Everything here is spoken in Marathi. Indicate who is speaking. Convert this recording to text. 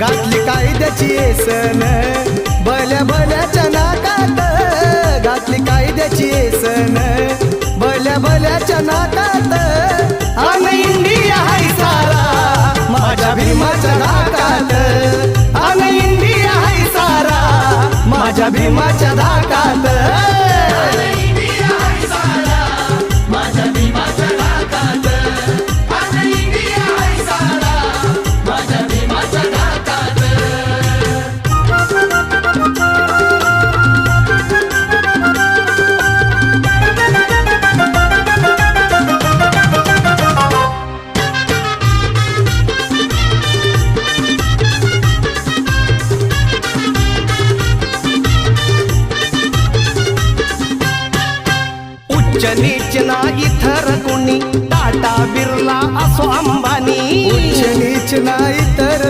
Speaker 1: घातली कायद्याची येसन भल्या भल्याच्या नाकात, घातली कायद्याची येसन भल्या भल्याच्या नाकात. अन इंडिया हाय सारा माझ्या भीमाच्या धाकात, अन इंडिया हाय सारा माझ्या भीमाच्या धाकात.